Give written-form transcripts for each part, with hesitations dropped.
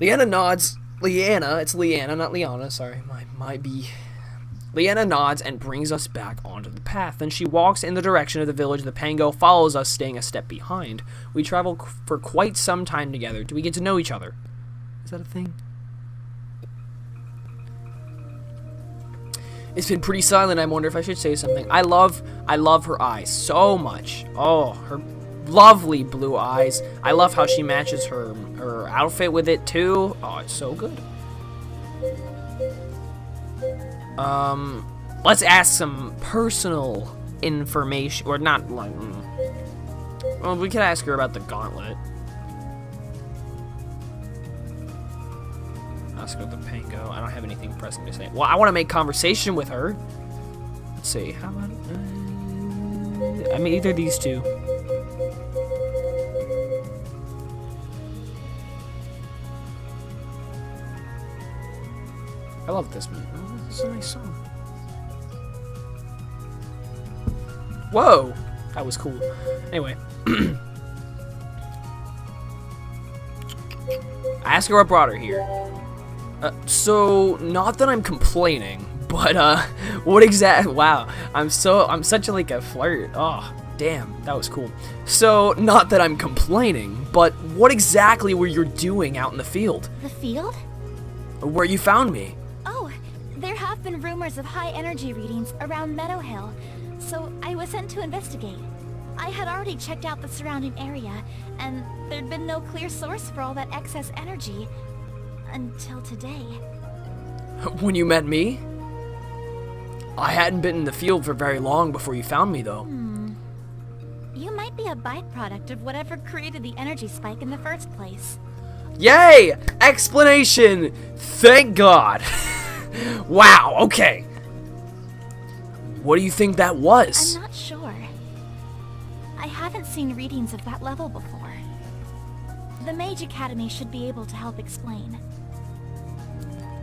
Leanna nods. Leanna, it's Leanna, not Liana. Sorry, might be. Leanna nods and brings us back onto the path. Then she walks in the direction of the village. The Pango follows us, staying a step behind. We travel for quite some time together. Do we get to know each other? Is that a thing? It's been pretty silent. I wonder if I should say something. I love her eyes so much. Oh, her lovely blue eyes. I love how she matches her outfit with it too. Oh, it's so good. Let's ask some personal information, or not, like, well, we could ask her about the gauntlet. Ask her the Pango. I don't have anything pressing to say. Well, I want to make conversation with her. Let's see, how about, I mean, either these two. I love this movie. Oh, this is a nice song. Whoa! That was cool. Anyway. I asked her what brought her here. So, not that I'm complaining, but, what wow. I'm such like a flirt. Oh, damn, that was cool. So, not that I'm complaining, but what exactly were you doing out in the field? The field? Where you found me? Oh, there have been rumors of high energy readings around Meadow Hill, so I was sent to investigate. I had already checked out the surrounding area, and there'd been no clear source for all that excess energy until today. When you met me? I hadn't been in the field for very long before you found me, though. You might be a byproduct of whatever created the energy spike in the first place. Yay! Explanation! Thank God! Wow, okay. What do you think that was? I'm not sure. I haven't seen readings of that level before. The Mage Academy should be able to help explain.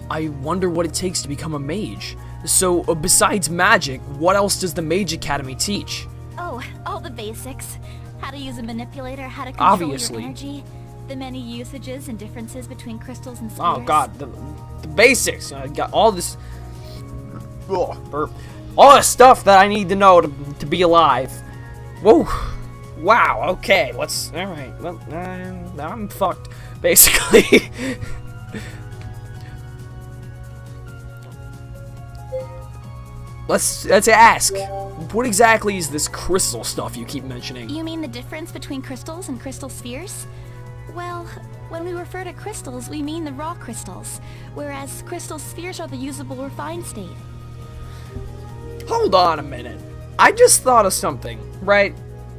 I wonder what it takes to become a mage. So, besides magic, what else does the Mage Academy teach? Oh, all the basics. How to use a manipulator, how to control Obviously. your energy, the many usages and differences between crystals and spheres. Oh God, the basics. I got all this, all the stuff that I need to know to be alive. Whoa, wow. Okay, all right. Well, I'm fucked, basically. Let's ask. What exactly is this crystal stuff you keep mentioning? You mean the difference between crystals and crystal spheres? Well, when we refer to crystals, we mean the raw crystals, whereas crystal spheres are the usable refined state. Hold on a minute. I just thought of something, right?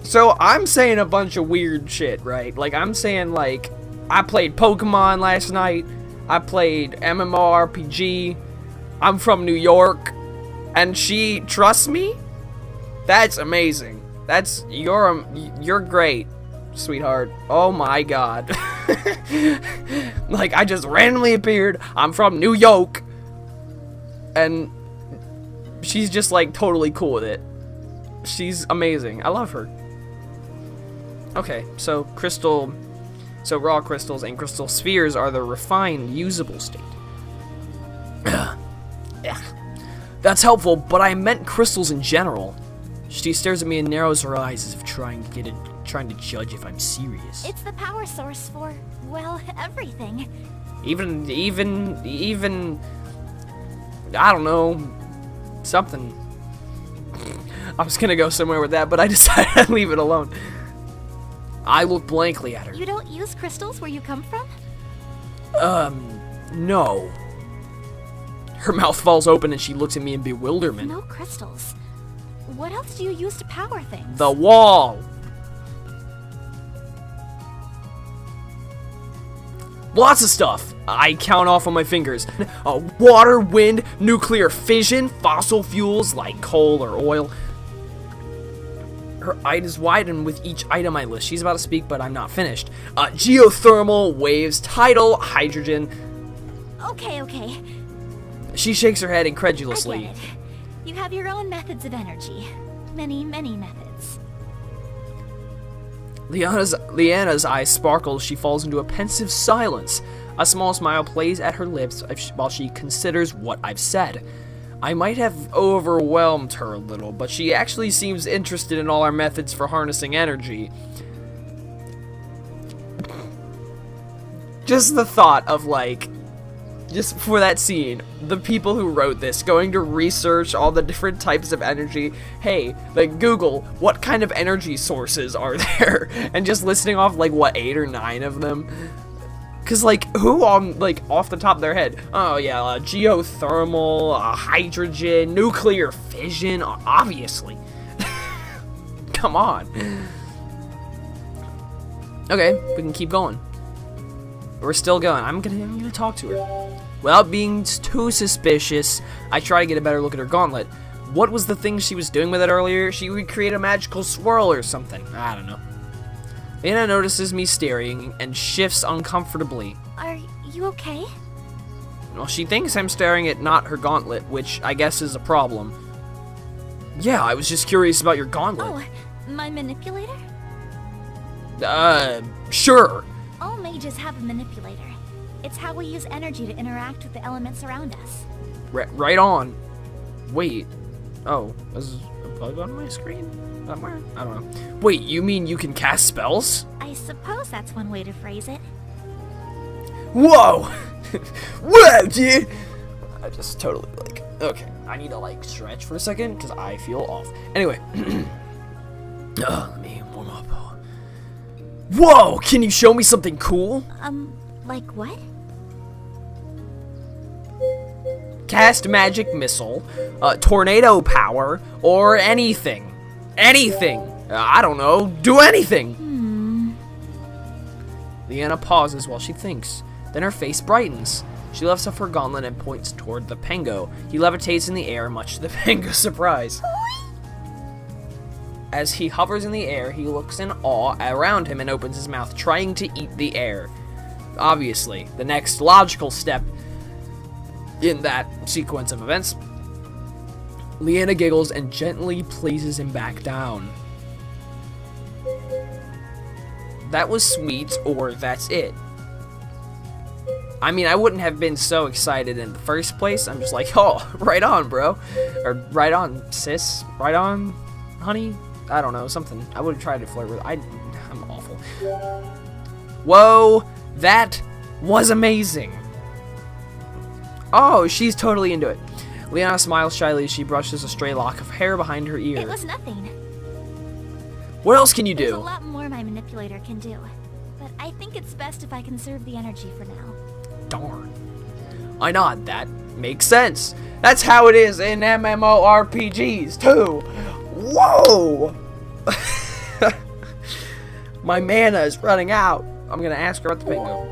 So I'm saying a bunch of weird shit, right? Like, I'm saying, like, I played Pokemon last night. I played MMORPG. I'm from New York. And she trusts me? That's amazing. You're great, sweetheart. Oh my God. Like, I just randomly appeared. I'm from New York. And she's just, like, totally cool with it. She's amazing. I love her. Okay, so raw crystals and crystal spheres are the refined, usable state. That's helpful, but I meant crystals in general. She stares at me and narrows her eyes as if trying to judge if I'm serious. It's the power source for, well, everything. Even, I don't know, something. I was gonna go somewhere with that, but I decided I'd leave it alone. I look blankly at her. You don't use crystals where you come from? No. Her mouth falls open and she looks at me in bewilderment. No crystals. What else do you use to power things? The wall. Lots of stuff. I count off on my fingers. Water, wind, nuclear fission, fossil fuels like coal or oil. Her eyes widen with each item I list. She's about to speak, but I'm not finished. Geothermal, waves, tidal, hydrogen. Okay. She shakes her head incredulously. I get it. You have your own methods of energy. Many methods. Leanna's eyes sparkle as she falls into a pensive silence. A small smile plays at her lips while she considers what I've said. I might have overwhelmed her a little, but she actually seems interested in all our methods for harnessing energy. Just the thought of, like, just for that scene, the people who wrote this going to research all the different types of energy. Hey, like, Google, what kind of energy sources are there? And just listing off, like, what, 8 or 9 of them? Because, like, who on, like, off the top of their head? Oh, yeah, geothermal, hydrogen, nuclear fission, obviously. Come on. Okay, we can keep going. We're still going. I'm gonna talk to her. Without being too suspicious, I try to get a better look at her gauntlet. What was the thing she was doing with it earlier? She would create a magical swirl or something. I don't know. Anna notices me staring and shifts uncomfortably. Are you okay? Well, she thinks I'm staring at not her gauntlet, which I guess is a problem. Yeah, I was just curious about your gauntlet. Oh, my manipulator? Sure. All mages have a manipulator. It's how we use energy to interact with the elements around us. Right on. Wait. Oh, is a bug on my screen somewhere? I don't know. Wait, you mean you can cast spells? I suppose that's one way to phrase it. Whoa! Whoa, dude! I just totally, like, okay. I need to, like, stretch for a second, because I feel off. Anyway. Let me warm up. Whoa! Can you show me something cool? Like what? Cast magic missile, tornado power, or anything. Anything! I don't know. Do anything! Leanna pauses while she thinks. Then her face brightens. She lifts up her gauntlet and points toward the Pango. He levitates in the air, much to the Pango's surprise. As he hovers in the air, he looks in awe around him and opens his mouth, trying to eat the air. Obviously, the next logical step in that sequence of events. Leanna giggles and gently places him back down. That was sweet, or that's it. I mean, I wouldn't have been so excited in the first place. I'm just like, oh, right on, bro. Or right on, sis. Right on, honey. I don't know, something. I would have tried to flirt with. I'm awful. Whoa, that was amazing. Oh, she's totally into it. Leanna smiles shyly as she brushes a stray lock of hair behind her ear. It was nothing. What else can you do? There's a lot more my manipulator can do, but I think it's best if I conserve the energy for now. Darn. I nod. That makes sense. That's how it is in MMORPGs, too. Whoa! My mana is running out. I'm gonna ask her about the Pango.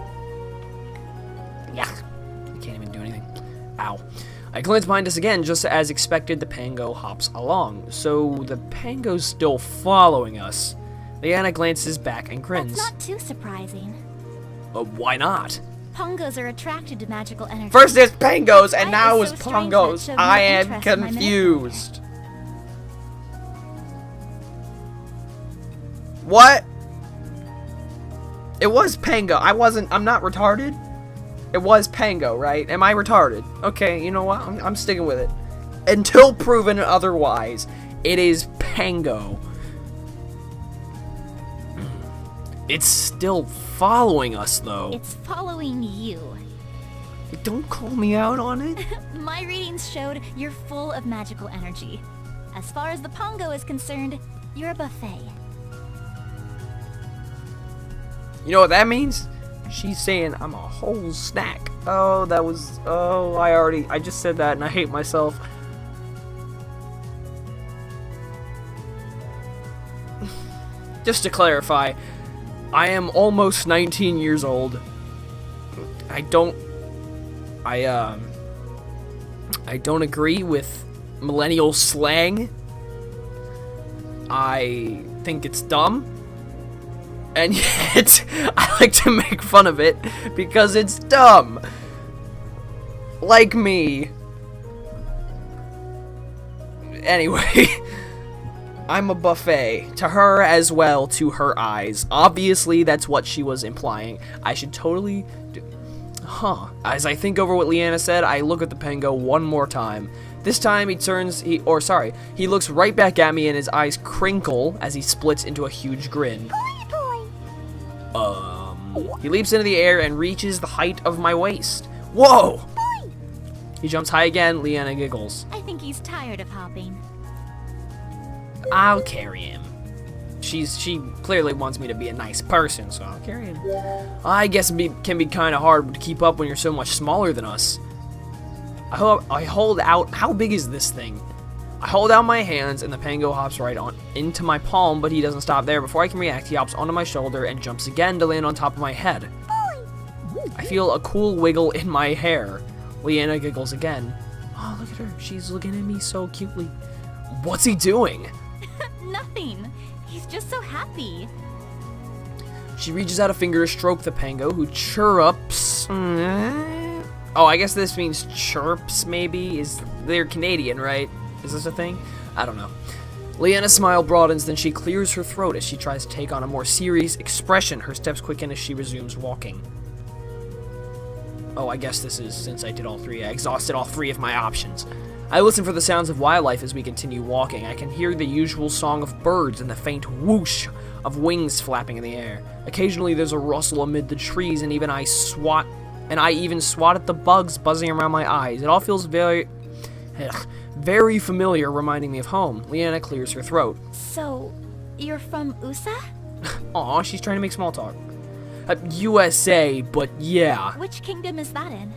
Yeah. I can't even do anything. Ow. I glance behind us again. Just as expected, the Pango hops along. So the Pango's still following us. Leanna glances back and grins. That's not too surprising. Why not? Pongos are attracted to magical energy. First it's Pangos, and I now was it's so strange that it Pongos. showed no I am interest in my confused. What? It was Pango. I'm not retarded. It was Pango, right? Am I retarded? Okay, you know what? I'm sticking with it. Until proven otherwise, it is Pango. It's still following us, though. It's following you. Don't call me out on it. My readings showed you're full of magical energy. As far as the Pongo is concerned, you're a buffet. You know what that means? She's saying I'm a whole snack. Oh, that was... Oh, I just said that and I hate myself. Just to clarify, I am almost 19 years old. I don't agree with millennial slang. I think it's dumb. And yet, I like to make fun of it because it's dumb. Like me. Anyway, I'm a buffet. To her as well, to her eyes. Obviously, that's what she was implying. I should totally do... Huh. As I think over what Leanna said, I look at the Pengo one more time. This time he looks right back at me and his eyes crinkle as he splits into a huge grin. He leaps into the air and reaches the height of my waist. Whoa! He jumps high again. Leanna giggles. I think he's tired of hopping. I'll carry him. She clearly wants me to be a nice person, so I'll carry him. I guess it can be kind of hard to keep up when you're so much smaller than us. I hold out. How big is this thing? I hold out my hands and the Pengo hops right on into my palm, but he doesn't stop there. Before I can react, he hops onto my shoulder and jumps again to land on top of my head. I feel a cool wiggle in my hair. Leanna giggles again. Oh, look at her. She's looking at me so cutely. What's he doing? Nothing. He's just so happy. She reaches out a finger to stroke the Pengo, who chirrups. Oh, I guess this means chirps, maybe? They're Canadian, right? Is this a thing? I don't know. Leanna's smile broadens, then she clears her throat as she tries to take on a more serious expression. Her steps quicken as she resumes walking. Oh, I guess this is since I did all three. I exhausted all three of my options. I listen for the sounds of wildlife as we continue walking. I can hear the usual song of birds and the faint whoosh of wings flapping in the air. Occasionally there's a rustle amid the trees, and I even swat at the bugs buzzing around my eyes. It all feels very familiar, reminding me of home. Leanna clears her throat. So, you're from USA? Aw, she's trying to make small talk. USA, but yeah. Which kingdom is that in?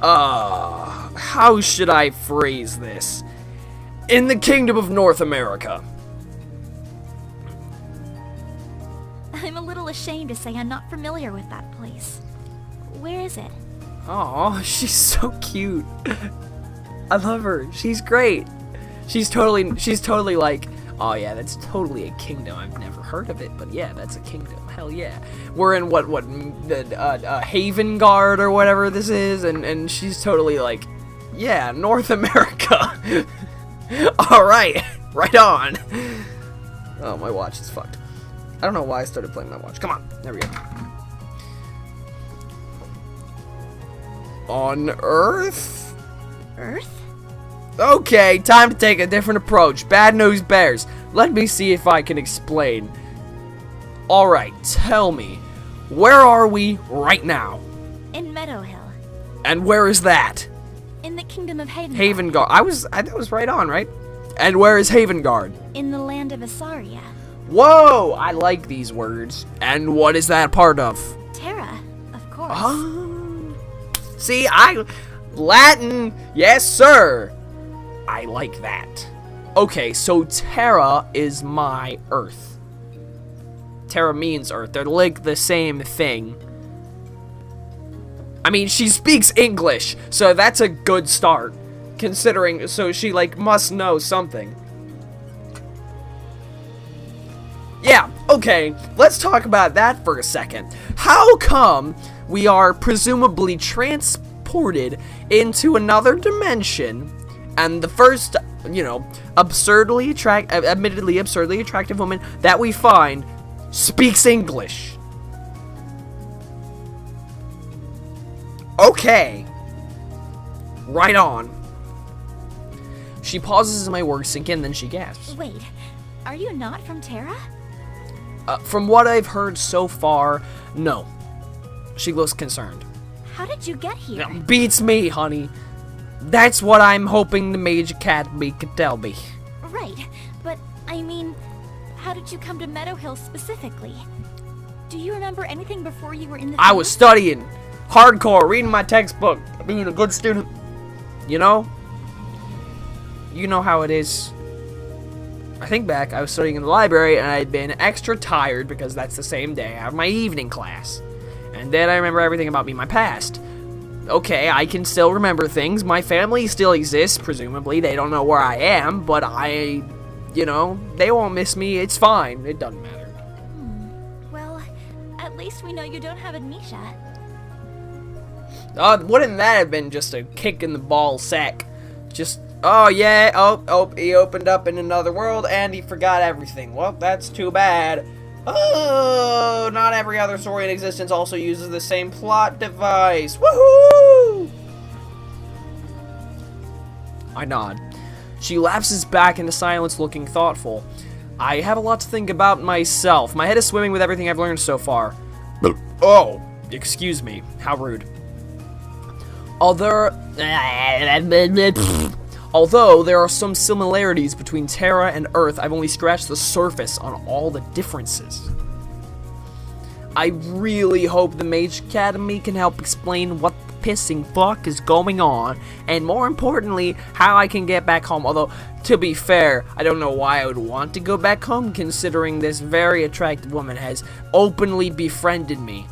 How should I phrase this? In the Kingdom of North America. I'm a little ashamed to say I'm not familiar with that place. Where is it? Aw, she's so cute. I love her. She's great. She's totally like, oh yeah, that's totally a kingdom. I've never heard of it, but yeah, that's a kingdom. Hell yeah. We're in the Haven Guard or whatever this is, and she's totally like, yeah, North America. All right, right on. Oh, my watch is fucked. I don't know why I started playing my watch. Come on, there we go. On Earth? Earth? Okay, time to take a different approach. Bad news bears. Let me see if I can explain. Alright, tell me, where are we right now? In Meadow Hill. And where is that? In the Kingdom of Haven. Haven Guard. I was right on, right? And where is Haven Guard? In the land of Asaria. Whoa! I like these words. And what is that part of? Terra, of course. Oh. See, Latin, yes sir. I like that. Okay, so Terra is my Earth. Terra means Earth. They're like the same thing. I mean, she speaks English, so that's a good start. Considering, so she like must know something. Yeah, okay, let's talk about that for a second. How come we are presumably transported into another dimension, and the first, admittedly absurdly attractive woman that we find speaks English? Okay. Right on. She pauses as my words sink in, then she gasps. Wait, are you not from Terra? From what I've heard so far, no. She looks concerned. How did you get here? Beats me, honey. That's what I'm hoping the Mage Academy could tell me. Right, but I mean, how did you come to Meadow Hill specifically? Do you remember anything before you were in the I was studying hardcore, reading my textbook, being a good student. You know how it is. I think back, I was studying in the library, and I had been extra tired because that's the same day I have my evening class. And then I remember everything about me in my past. Okay, I can still remember things. My family still exists, presumably. They don't know where I am, but they won't miss me. It's fine. It doesn't matter. Well, at least we know you don't have amnesia. Wouldn't that have been just a kick in the ball sack? Just, oh yeah, he opened up in another world and he forgot everything. Well, that's too bad. Oh, not every other story in existence also uses the same plot device. Woohoo! I nod. She lapses back into silence, looking thoughtful. I have a lot to think about myself. My head is swimming with everything I've learned so far. Oh, excuse me. How rude. Although there are some similarities between Terra and Earth, I've only scratched the surface on all the differences. I really hope the Mage Academy can help explain what the pissing fuck is going on, and more importantly, how I can get back home. Although, to be fair, I don't know why I would want to go back home, considering this very attractive woman has openly befriended me.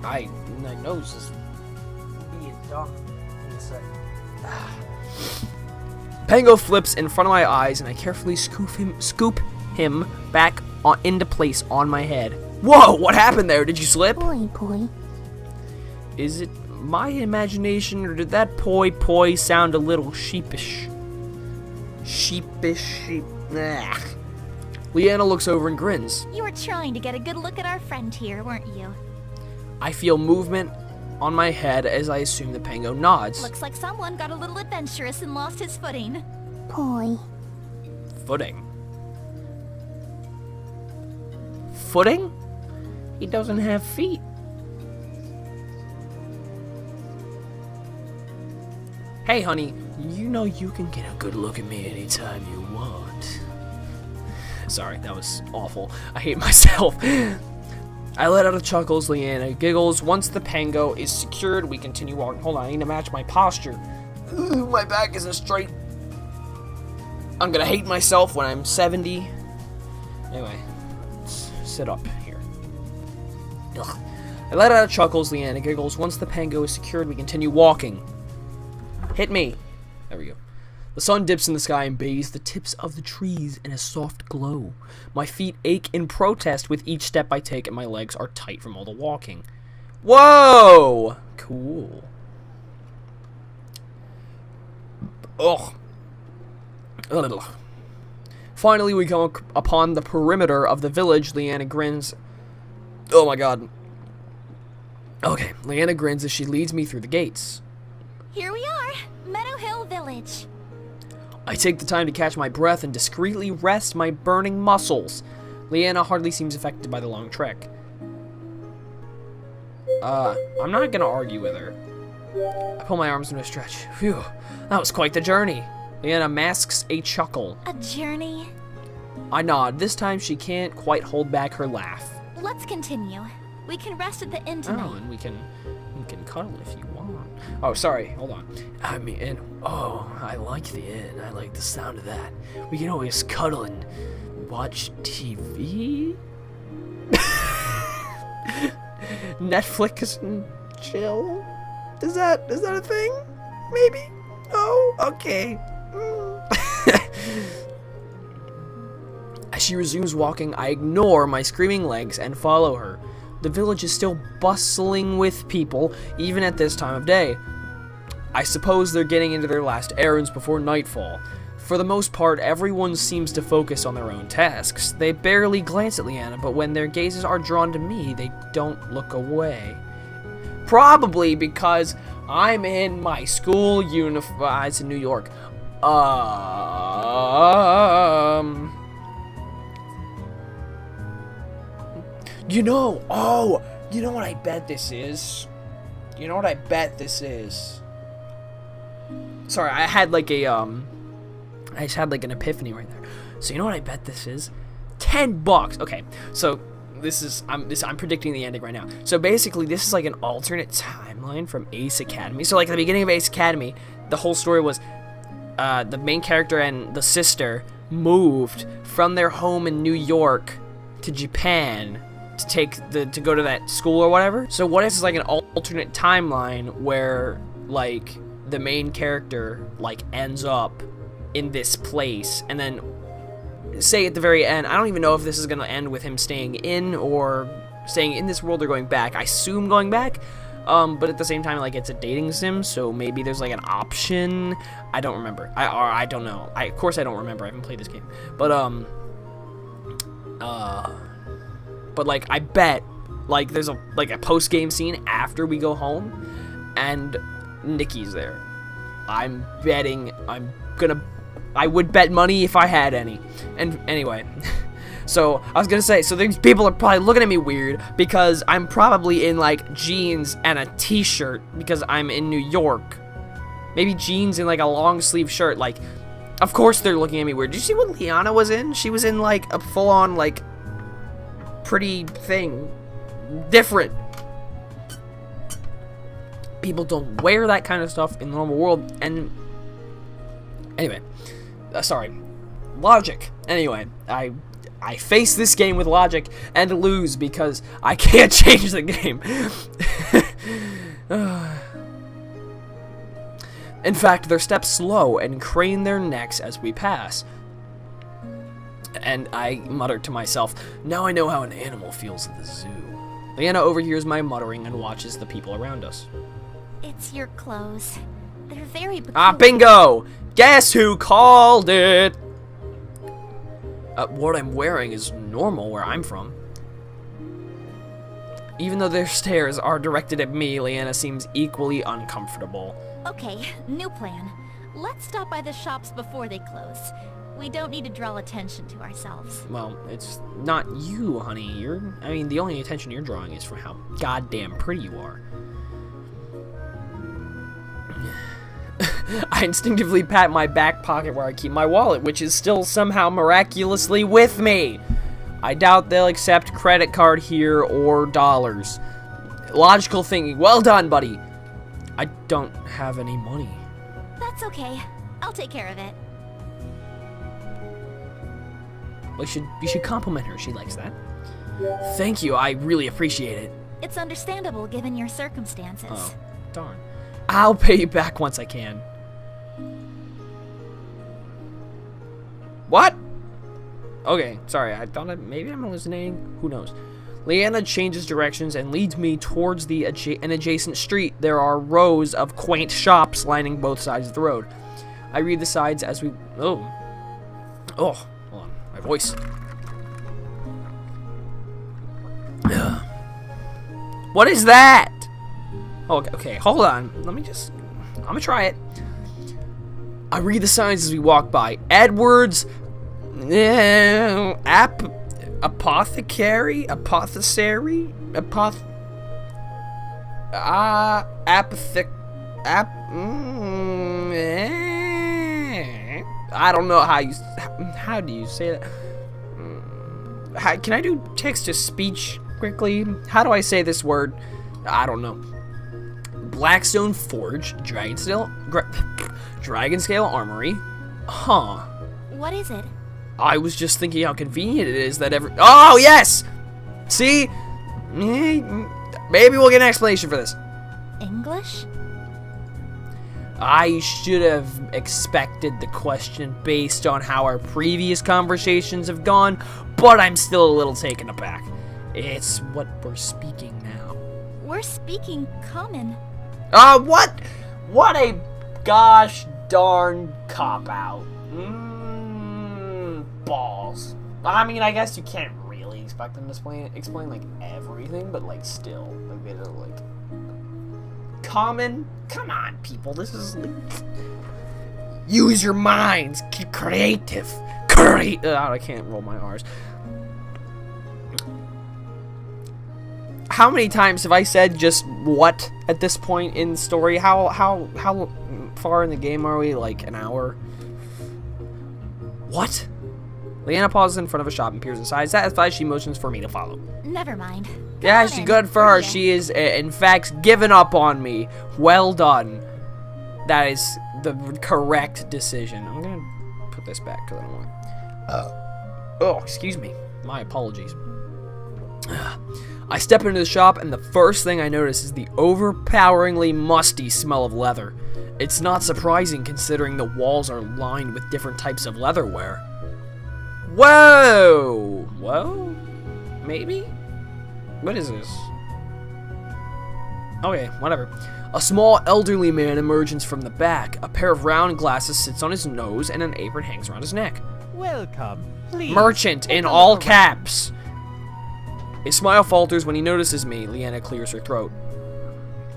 My nose is being dumb. Pango flips in front of my eyes, and I carefully scoop him back into place on my head. Whoa! What happened there? Did you slip? Poi. Is it my imagination, or did that poi sound a little sheepish? Sheep. Leanna looks over and grins. You were trying to get a good look at our friend here, weren't you? I feel movement on my head as I assume the Pango nods. Looks like someone got a little adventurous and lost his footing. Footing? Footing? He doesn't have feet. Hey, honey, you know you can get a good look at me anytime you want. Sorry, that was awful. I hate myself. I let out a chuckle as Leanna giggles. Once the Pango is secured, we continue walking. Hold on, I need to match my posture. Ooh, my back isn't straight. I'm gonna hate myself when I'm 70. Anyway, let's sit up here. Ugh. I let out a chuckle as Leanna giggles. Once the Pango is secured, we continue walking. Hit me. There we go. The sun dips in the sky and bathes the tips of the trees in a soft glow. My feet ache in protest with each step I take, and my legs are tight from all the walking. Whoa! Cool. Ugh. Ugh. Finally, we come upon the perimeter of the village. Leanna grins. Oh my god. Okay, Leanna grins as she leads me through the gates. Here we are, Meadow Hill Village. I take the time to catch my breath and discreetly rest my burning muscles. Leanna hardly seems affected by the long trek. I'm not gonna argue with her. I pull my arms into a stretch. Phew, that was quite the journey. Leanna masks a chuckle. A journey? I nod. This time she can't quite hold back her laugh. Let's continue. We can rest at the inn tonight. Oh, and we can cuddle if you want. Oh, sorry. Hold on. I mean, I like the inn. I like the sound of that. We can always cuddle and watch TV. Netflix and chill. Is that a thing? Maybe. Oh, okay. As she resumes walking, I ignore my screaming legs and follow her. The village is still bustling with people, even at this time of day. I suppose they're getting into their last errands before nightfall. For the most part, everyone seems to focus on their own tasks. They barely glance at Leanna, but when their gazes are drawn to me, they don't look away. Probably because I'm in my school uniform. It's in New York. You know what I bet this is? Sorry, I had like I just had like an epiphany right there. So you know what I bet this is? $10. Okay, so I'm predicting the ending right now. So basically, this is like an alternate timeline from Ace Academy. So like at the beginning of Ace Academy, the whole story was the main character and the sister moved from their home in New York to Japan to go to that school or whatever. So what if it's like an alternate timeline where like the main character like ends up in this place, and then say at the very end, I don't even know if this is gonna end with him staying in this world or going back. I assume going back. But at the same time, like, it's a dating sim, so maybe there's like an option. I don't remember. I don't know. Of course I don't remember. I haven't played this game. But like, I bet like there's a post game scene after we go home, and Nikki's there. I'm betting. I would bet money if I had any. And anyway. So, I was gonna say, so these people are probably looking at me weird because I'm probably in, like, jeans and a t-shirt because I'm in New York. Maybe jeans and, like, a long-sleeve shirt. Like, of course they're looking at me weird. Did you see what Liana was in? She was in, like, a full-on, like, pretty thing. Different. People don't wear that kind of stuff in the normal world. And, anyway. Sorry. Logic. Anyway, I face this game with logic and lose because I can't change the game. In fact, their steps slow and crane their necks as we pass. And I muttered to myself, now I know how an animal feels at the zoo. Leanna overhears my muttering and watches the people around us. It's your clothes. They're very peculiar. Ah, bingo! Guess who called it? What I'm wearing is normal where I'm from. Even though their stares are directed at me, Leanna seems equally uncomfortable. Okay, new plan. Let's stop by the shops before they close. We don't need to draw attention to ourselves. Well, it's not you, honey. The only attention you're drawing is from how goddamn pretty you are. I instinctively pat my back pocket where I keep my wallet, which is still somehow miraculously with me. I doubt they'll accept credit card here or dollars. Logical thinking. Well done, buddy. I don't have any money. That's okay. I'll take care of it. Well, you should compliment her. She likes that. Thank you. I really appreciate it. It's understandable given your circumstances. Oh, darn. I'll pay you back once I can. What? Okay, sorry. I thought maybe I'm hallucinating. Who knows? Leanna changes directions and leads me towards an adjacent street. There are rows of quaint shops lining both sides of the road. I read the signs as we... Oh, hold on. My voice. What is that? Oh, okay, hold on. I'm gonna try it. I read the signs as we walk by. Edwards, apothecary, I don't know how do you say that? Can I do text to speech quickly? How do I say this word? I don't know. Blackstone Forge, Dragonscale Armory. Huh. What is it? I was just thinking how convenient it is that Oh, yes! See? Maybe we'll get an explanation for this. English? I should have expected the question based on how our previous conversations have gone, but I'm still a little taken aback. It's what we're speaking now. We're speaking common. What? What a gosh darn cop-out. Balls. I mean, I guess you can't really expect them to explain like, everything, but, like, still. Like, they're, like... Common? Come on, people. This is, like... Use your minds. Get creative. I can't roll my R's. How many times have I said just what at this point in the story? How far in the game are we? Like an hour? What? Leanna pauses in front of a shop and peers inside. Satisfied, she motions for me to follow. Never mind. Yeah, she's good for her. She is, in fact, given up on me. Well done. That is the correct decision. I'm gonna put this back because I don't want. Oh, excuse me. My apologies. I step into the shop, and the first thing I notice is the overpoweringly musty smell of leather. It's not surprising considering the walls are lined with different types of leatherware. Whoa! Whoa? Maybe? What is this? Okay, whatever. A small elderly man emerges from the back. A pair of round glasses sits on his nose, and an apron hangs around his neck. Welcome. Please. Merchant in all caps. His smile falters when he notices me. Leanna clears her throat.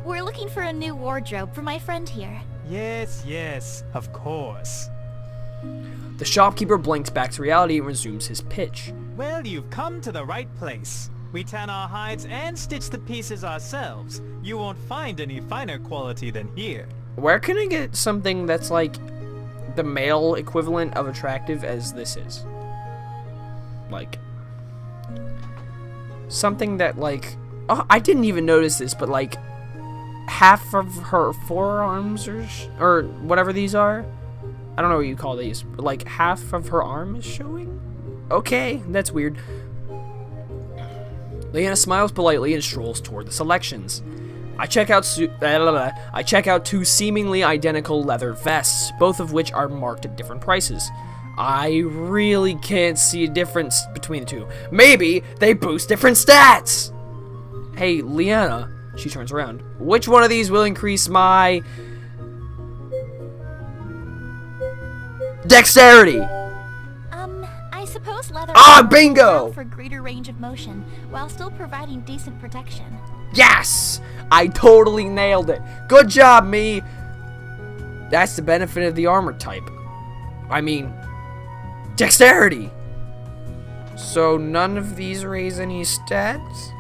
We're looking for a new wardrobe for my friend here. Yes, of course. The shopkeeper blinks back to reality and resumes his pitch. Well, you've come to the right place. We tan our hides and stitch the pieces ourselves. You won't find any finer quality than here. Where can I get something that's like the male equivalent of attractive as this is? Like, something that like, oh, I didn't even notice this, but like half of her forearms or whatever these are, I don't know what you call these, but like half of her arm is showing? Okay, that's weird. Leanna smiles politely and strolls toward the selections. I check out two seemingly identical leather vests, both of which are marked at different prices. I really can't see a difference between the two. Maybe they boost different stats! Hey, Leanna, she turns around. Which one of these will increase my dexterity? I suppose leather bingo! for greater range of motion while still providing decent protection. Yes! I totally nailed it. Good job, me. That's the benefit of the armor type. I mean, dexterity. So none of these raise any stats?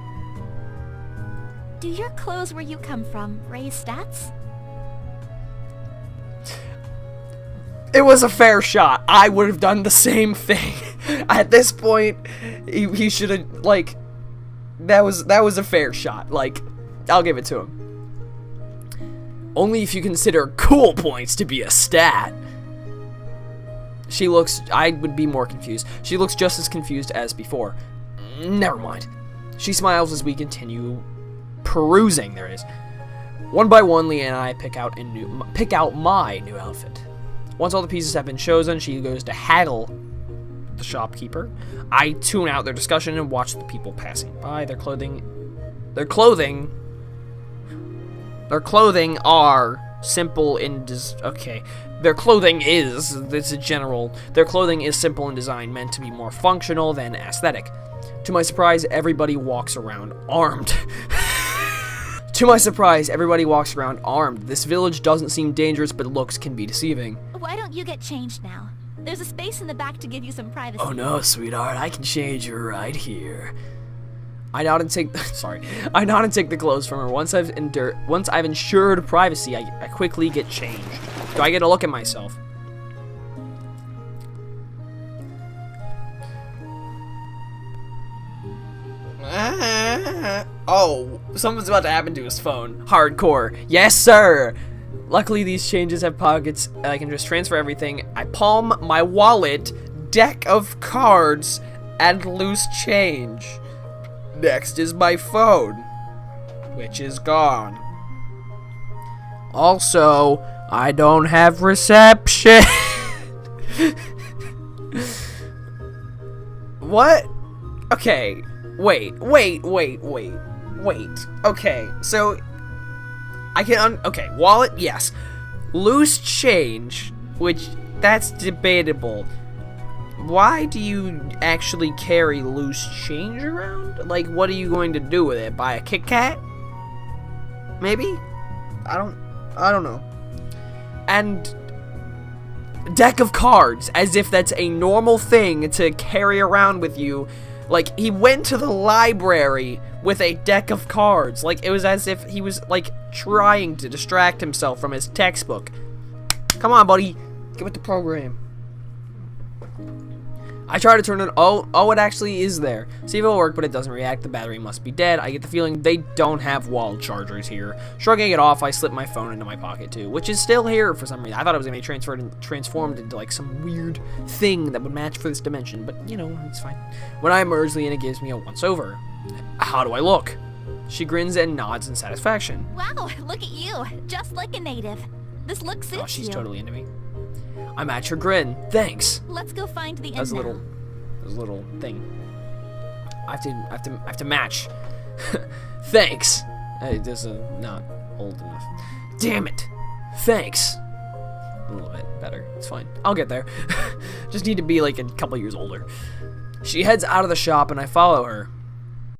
Do your clothes where you come from raise stats? It was a fair shot. I would have done the same thing. At this point, he should have, like, that was a fair shot. Like, I'll give it to him. Only if you consider cool points to be a stat. I would be more confused. She looks just as confused as before. Never mind. She smiles as we continue perusing. There it is. One by one, Leanna and I pick out my new outfit. Once all the pieces have been chosen, she goes to haggle the shopkeeper. I tune out their discussion and watch the people passing by. Their clothing are simple in Their clothing is simple in design, meant to be more functional than aesthetic. To my surprise, everybody walks around armed. This village doesn't seem dangerous, but looks can be deceiving. Why don't you get changed now? There's a space in the back to give you some privacy. Oh no, sweetheart, I can change you right here. I nod and take the clothes from her. Once I've ensured privacy, I quickly get changed. Do I get a look at myself? Oh, something's about to happen to his phone. Hardcore. Yes, sir. Luckily, these changes have pockets. I can just transfer everything. I palm my wallet, deck of cards, and loose change. Next is my phone, which is gone. Also, I don't have reception. What? Okay. Wait. Okay, so I can okay, wallet, yes. Loose change, which that's debatable. Why do you actually carry loose change around? Like, what are you going to do with it? Buy a Kit Kat? Maybe? I don't know. And deck of cards, as if that's a normal thing to carry around with you. Like, he went to the library with a deck of cards. Like, it was as if he was, like, trying to distract himself from his textbook. Come on, buddy. Get with the program. I try to turn it. Oh, it actually is there. See if it'll work, but it doesn't react. The battery must be dead. I get the feeling they don't have wall chargers here. Shrugging it off, I slip my phone into my pocket too, which is still here for some reason. I thought it was gonna be transformed into like some weird thing that would match for this dimension, but you know, it's fine. When I emerge, Leanna gives me a once-over. How do I look? She grins and nods in satisfaction. Wow, look at you, just like a native. This look suits you. Oh, she's totally into me. I match her grin. Thanks. Let's go find the That was end a now. little thing. I have to match. Thanks. This is not old enough. Damn it! Thanks. A little bit better. It's fine. I'll get there. Just need to be like a couple years older. She heads out of the shop and I follow her.